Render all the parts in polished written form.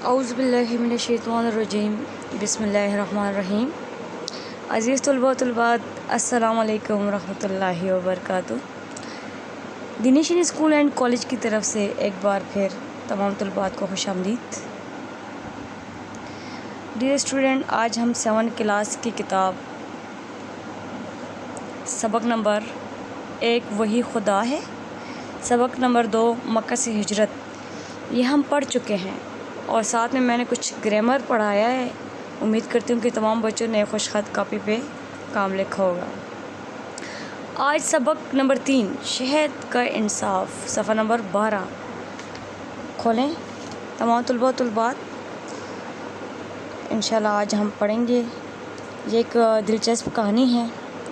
اعوذ باللہ من الشیطان الرجیم بسم اللہ الرحمن الرحیم۔ عزیز طلباء و طالبات، السلام علیکم ورحمۃ اللہ وبرکاتہ۔ The nation school and college کی طرف سے ایک بار پھر تمام طلبات کو خوش آمدید۔ ڈیئر اسٹوڈنٹ، آج ہم 7 کلاس کی کتاب سبق نمبر 1 وہی خدا ہے، سبق نمبر 2 مکہ سے ہجرت، یہ ہم پڑھ چکے ہیں اور ساتھ میں نے کچھ گرامر پڑھایا ہے۔ امید کرتی ہوں کہ تمام بچوں نے خوش خط کاپی پہ کام لکھا ہوگا۔ آج سبق نمبر 3 شہد کا انصاف، صفحہ نمبر 12 کھولیں تمام طلباء و طالبات۔ انشاءاللہ آج ہم پڑھیں گے، یہ ایک دلچسپ کہانی ہے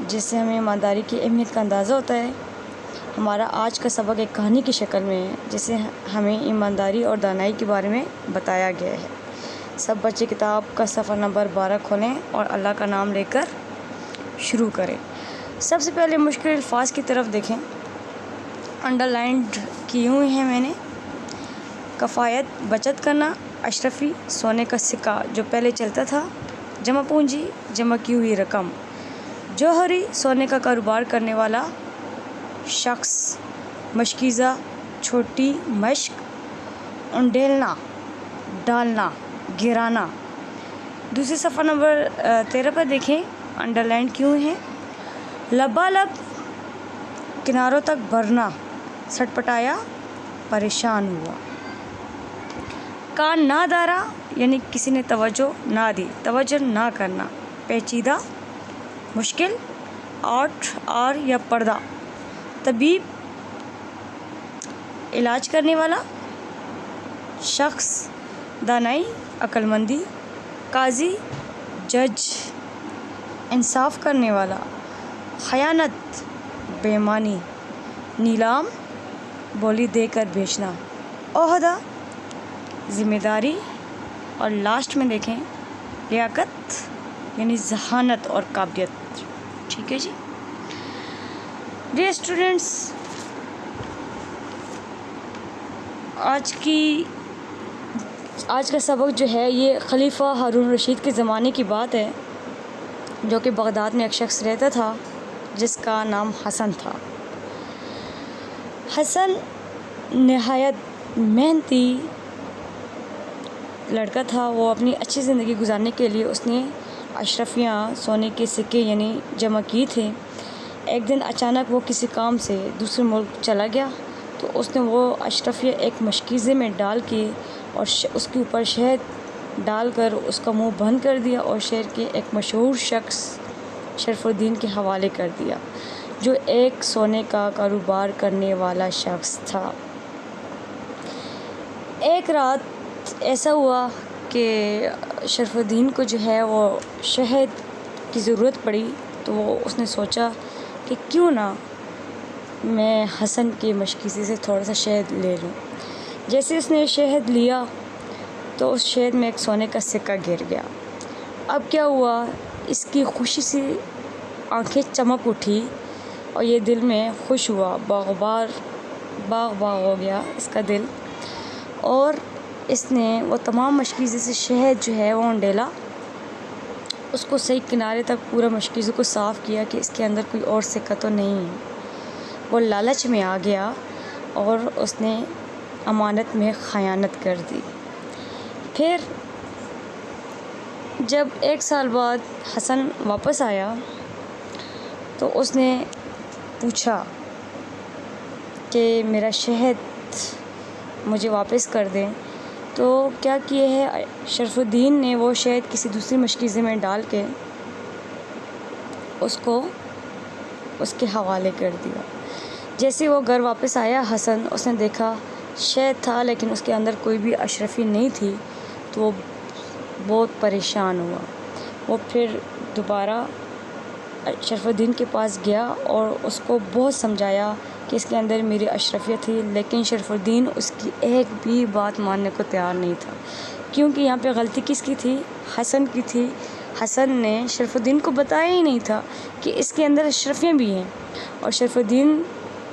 جس سے ہمیں ایمانداری کی اہمیت کا اندازہ ہوتا ہے۔ ہمارا آج کا سبق ایک کہانی کی شکل میں ہے جس سے ہمیں ایمانداری اور دانائی کے بارے میں بتایا گیا ہے۔ سب بچے کتاب کا صفحہ نمبر 12 کھولیں اور اللہ کا نام لے کر شروع کریں۔ سب سے پہلے مشکل الفاظ کی طرف دیکھیں، انڈر لائنڈ کی ہوئی ہیں میں نے۔ کفایت بچت کرنا، اشرفی سونے کا سکہ جو پہلے چلتا تھا، جمع پونجی جمع کی ہوئی رقم، جوہری سونے کا کاروبار کرنے والا شخص، مشکیزہ چھوٹی مشق، انڈیلنا ڈالنا گرانا۔ دوسری صفحہ نمبر 13 پر دیکھیں، انڈر لائن کیوں ہیں، لبالب کناروں تک بھرنا، سٹپٹایا پریشان ہوا۔ کان نہ دارا یعنی کسی نے توجہ نہ دی، توجہ نہ کرنا، پیچیدہ مشکل، آرٹ آر یا پردہ، طبیب علاج کرنے والا شخص، دانائی عقل مندی، قاضی جج انصاف کرنے والا، خیانت بے ایمانی، نیلام بولی دے کر بیچنا، عہدہ ذمہ داری، اور لاسٹ میں دیکھیں لیاقت یعنی ذہانت اور قابلیت۔ ٹھیک ہے جی۔ ڈیئر اسٹوڈنٹس، آج کا سبق جو ہے یہ خلیفہ ہارون رشید کے زمانے کی بات ہے، جو کہ بغداد میں ایک شخص رہتا تھا جس کا نام حسن تھا۔ حسن نہایت محنتی لڑکا تھا۔ وہ اپنی اچھی زندگی گزارنے کے لیے اس نے اشرفیاں سونے کے سکے یعنی جمع کی تھے۔ ایک دن اچانک وہ کسی کام سے دوسرے ملک چلا گیا تو اس نے وہ اشرفیہ ایک مشکیزے میں ڈال کے اور اس کے اوپر شہد ڈال کر اس کا منہ بند کر دیا اور شہر کے ایک مشہور شخص شرف الدین کے حوالے کر دیا، جو ایک سونے کا کاروبار کرنے والا شخص تھا۔ ایک رات ایسا ہوا کہ شرف الدین کو جو ہے وہ شہد کی ضرورت پڑی، تو اس نے سوچا کہ کیوں نہ میں حسن کے مشکیزے سے تھوڑا سا شہد لے لوں۔ جیسے اس نے شہد لیا تو اس شہد میں ایک سونے کا سکہ گر گیا۔ اب کیا ہوا، اس کی خوشی سے آنکھیں چمک اٹھی اور یہ دل میں خوش ہوا، باغ ہو گیا اس کا دل، اور اس نے وہ تمام مشکیزے سے شہد جو ہے وہ انڈیلا، اس کو صحیح کنارے تک پورا مشکیزوں کو صاف کیا کہ اس کے اندر کوئی اور سکہ تو نہیں ہے۔ وہ لالچ میں آ گیا اور اس نے امانت میں خیانت کر دی۔ پھر جب 1 سال بعد حسن واپس آیا تو اس نے پوچھا کہ میرا شہد مجھے واپس کر دیں، تو کیا کیے ہے شرف الدین نے وہ شہد کسی دوسری مشکیزے میں ڈال کے اس کو اس کے حوالے کر دیا۔ جیسے وہ گھر واپس آیا حسن، اس نے دیکھا شہد تھا لیکن اس کے اندر کوئی بھی اشرفی نہیں تھی، تو وہ بہت پریشان ہوا۔ وہ پھر دوبارہ شرف الدین کے پاس گیا اور اس کو بہت سمجھایا کہ اس کے اندر میری اشرفیہ تھی، لیکن شرف الدین اس کی ایک بھی بات ماننے کو تیار نہیں تھا، کیونکہ یہاں پہ غلطی کس کی تھی، حسن کی تھی۔ حسن نے شرف الدین کو بتایا ہی نہیں تھا کہ اس کے اندر اشرفیاں بھی ہیں، اور شرف الدین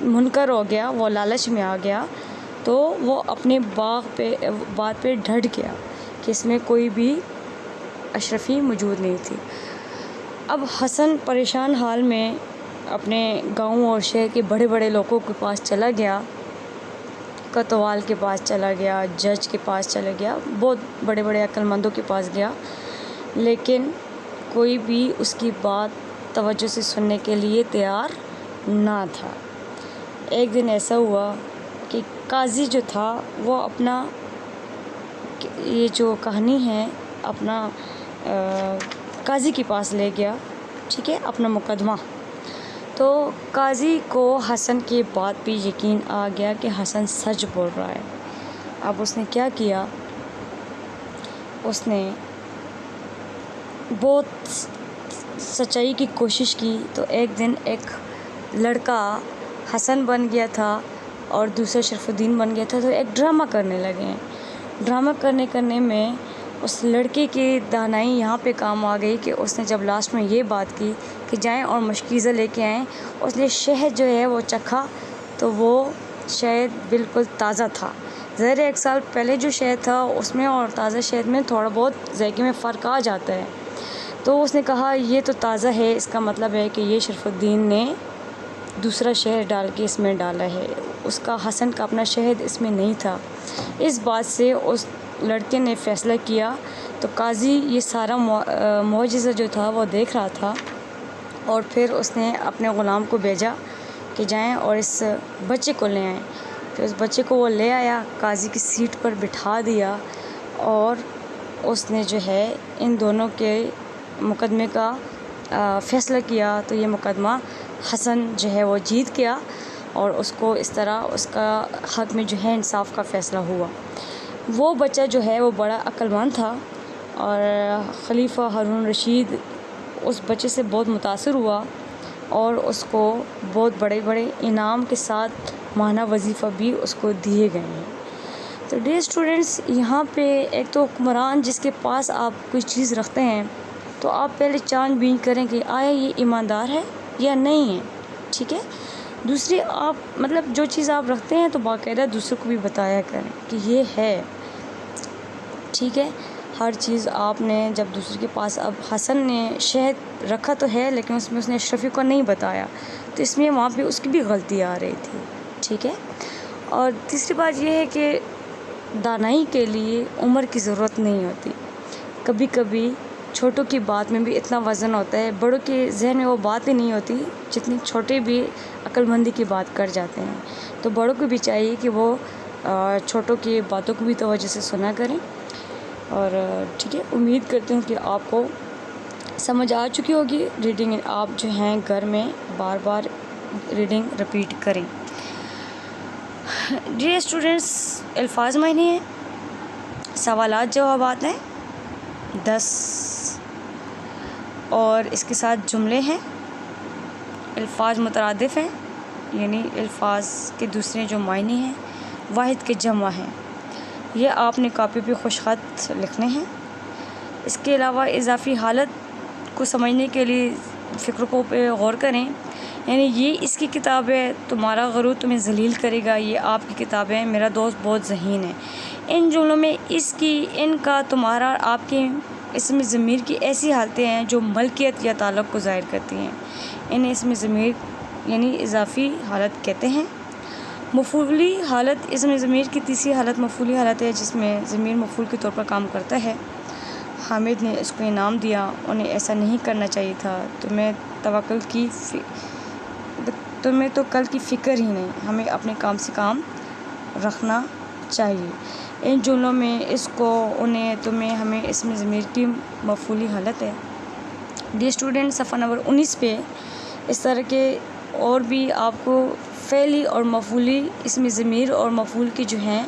منکر ہو گیا، وہ لالچ میں آ گیا، تو وہ اپنے بات پہ ڈٹ گیا کہ اس میں کوئی بھی اشرفی موجود نہیں تھی۔ اب حسن پریشان حال میں اپنے گاؤں اور شہر کے بڑے بڑے لوگوں کے پاس چلا گیا، کوتوال کے پاس چلا گیا، جج کے پاس چلا گیا، بہت بڑے بڑے عقل مندوں کے پاس گیا، لیکن کوئی بھی اس کی بات توجہ سے سننے کے لیے تیار نہ تھا۔ ایک دن ایسا ہوا کہ قاضی جو تھا وہ اپنا یہ جو کہانی ہے اپنا قاضی کے پاس لے گیا، ٹھیک ہے، اپنا مقدمہ۔ تو قاضی کو حسن کی بات پہ یقین آ گیا کہ حسن سچ بول رہا ہے۔ اب اس نے کیا کیا، اس نے بہت سچائی کی کوشش کی۔ تو ایک دن ایک لڑکا حسن بن گیا تھا اور دوسرا شرف الدین بن گیا تھا، تو ایک ڈرامہ کرنے لگے ہیں۔ ڈرامہ کرنے میں اس لڑکے کی دانائی یہاں پہ کام آ گئی کہ اس نے جب لاسٹ میں یہ بات کی کہ جائیں اور مشکیزہ لے کے آئیں، اس نے شہد جو ہے وہ چکھا تو وہ شہد بالکل تازہ تھا۔ ظاہر 1 سال پہلے جو شہد تھا اس میں اور تازہ شہد میں تھوڑا بہت ذائقے میں فرق آ جاتا ہے۔ تو اس نے کہا یہ تو تازہ ہے، اس کا مطلب ہے کہ یہ شرف الدین نے دوسرا شہد ڈال کے اس میں ڈالا ہے، اس کا حسن کا اپنا شہد اس میں نہیں تھا۔ اس بات سے اس لڑکے نے فیصلہ کیا۔ تو قاضی یہ سارا معجزہ جو تھا وہ دیکھ رہا تھا، اور پھر اس نے اپنے غلام کو بھیجا کہ جائیں اور اس بچے کو لے آئیں۔ پھر اس بچے کو وہ لے آیا، قاضی کی سیٹ پر بٹھا دیا، اور اس نے جو ہے ان دونوں کے مقدمے کا فیصلہ کیا۔ تو یہ مقدمہ حسن جو ہے وہ جیت گیا، اور اس کو اس طرح اس کا حق میں جو ہے انصاف کا فیصلہ ہوا۔ وہ بچہ جو ہے وہ بڑا عقل مند تھا، اور خلیفہ ہارون رشید اس بچے سے بہت متاثر ہوا، اور اس کو بہت بڑے بڑے انعام کے ساتھ ماہانہ وظیفہ بھی اس کو دیے گئے ہیں۔ تو ڈیئر اسٹوڈنٹس، یہاں پہ ایک تو حکمران جس کے پاس آپ کوئی چیز رکھتے ہیں تو آپ پہلے جانچ بین کریں کہ آیا یہ ایماندار ہے یا نہیں ہے، ٹھیک ہے۔ دوسری، آپ مطلب جو چیز آپ رکھتے ہیں تو باقاعدہ دوسروں کو بھی بتایا کریں کہ یہ ہے، ٹھیک ہے۔ ہر چیز آپ نے جب دوسرے کے پاس، اب حسن نے شہد رکھا تو ہے لیکن اس میں اس نے اشرفی کو نہیں بتایا، تو اس میں وہاں پہ اس کی بھی غلطی آ رہی تھی، ٹھیک ہے۔ اور تیسری بات یہ ہے کہ دانائی کے لیے عمر کی ضرورت نہیں ہوتی، کبھی کبھی چھوٹوں کی بات میں بھی اتنا وزن ہوتا ہے، بڑوں کے ذہن میں وہ بات ہی نہیں ہوتی جتنی چھوٹے بھی عقل مندی کی بات کر جاتے ہیں۔ تو بڑوں کو بھی چاہیے کہ وہ چھوٹوں کی باتوں کو بھی توجہ سے سنا کریں۔ اور ٹھیک ہے، امید کرتی ہوں کہ آپ کو سمجھ آ چکی ہوگی ریڈنگ، آپ جو ہیں گھر میں بار بار ریڈنگ رپیٹ کریں۔ ڈیئر اسٹوڈنٹس، الفاظ معنی ہیں، سوالات جوابات ہیں 10، اور اس کے ساتھ جملے ہیں، الفاظ مترادف ہیں، یعنی الفاظ کے دوسرے جو معنی ہیں واحد کے جمع ہیں۔ یہ آپ نے کاپی پہ خوش خط لکھنے ہیں۔ اس کے علاوہ اضافی حالت کو سمجھنے کے لیے فقروں پہ غور کریں، یعنی یہ اس کی کتاب ہے، تمہارا غرور تمہیں ذلیل کرے گا، یہ آپ کی کتاب ہے، میرا دوست بہت ذہین ہے۔ ان جملوں میں اس کی، ان کا، تمہارا، آپ کے اسم ضمیر کی ایسی حالتیں ہیں جو ملکیت یا تعلق کو ظاہر کرتی ہیں، انہیں اسم ضمیر یعنی اضافی حالت کہتے ہیں۔ مفعولی حالت اسم ضمیر کی تیسری حالت مفعولی حالت ہے، جس میں ضمیر مفعول کے طور پر کام کرتا ہے۔ حامد نے اس کو انعام دیا، انہیں ایسا نہیں کرنا چاہیے تھا، تمہیں تو کل کی فکر ہی نہیں، ہمیں اپنے کام سے کام رکھنا چاہیے۔ ان جملوں میں اس کو، انہیں، تمہیں، ہمیں اسم ضمیر کی مفعولی حالت ہے۔ ڈیئر اسٹوڈنٹ، صفحہ نمبر 19 پہ اس طرح کے اور بھی آپ کو فعلی اور مفعولی اسم ضمیر اور مفعول کی جو ہیں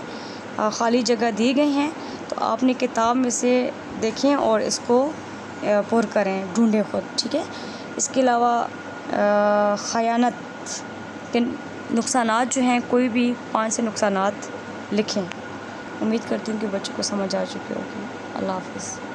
خالی جگہ دی گئی ہیں، تو آپ نے کتاب میں سے دیکھیں اور اس کو پر کریں، ڈھونڈیں خود، ٹھیک ہے۔ اس کے علاوہ خیانت کے نقصانات جو ہیں، کوئی بھی 5 سے نقصانات لکھیں۔ امید کرتی ہوں کہ بچوں کو سمجھ آ چکی ہوگی۔ اللہ حافظ۔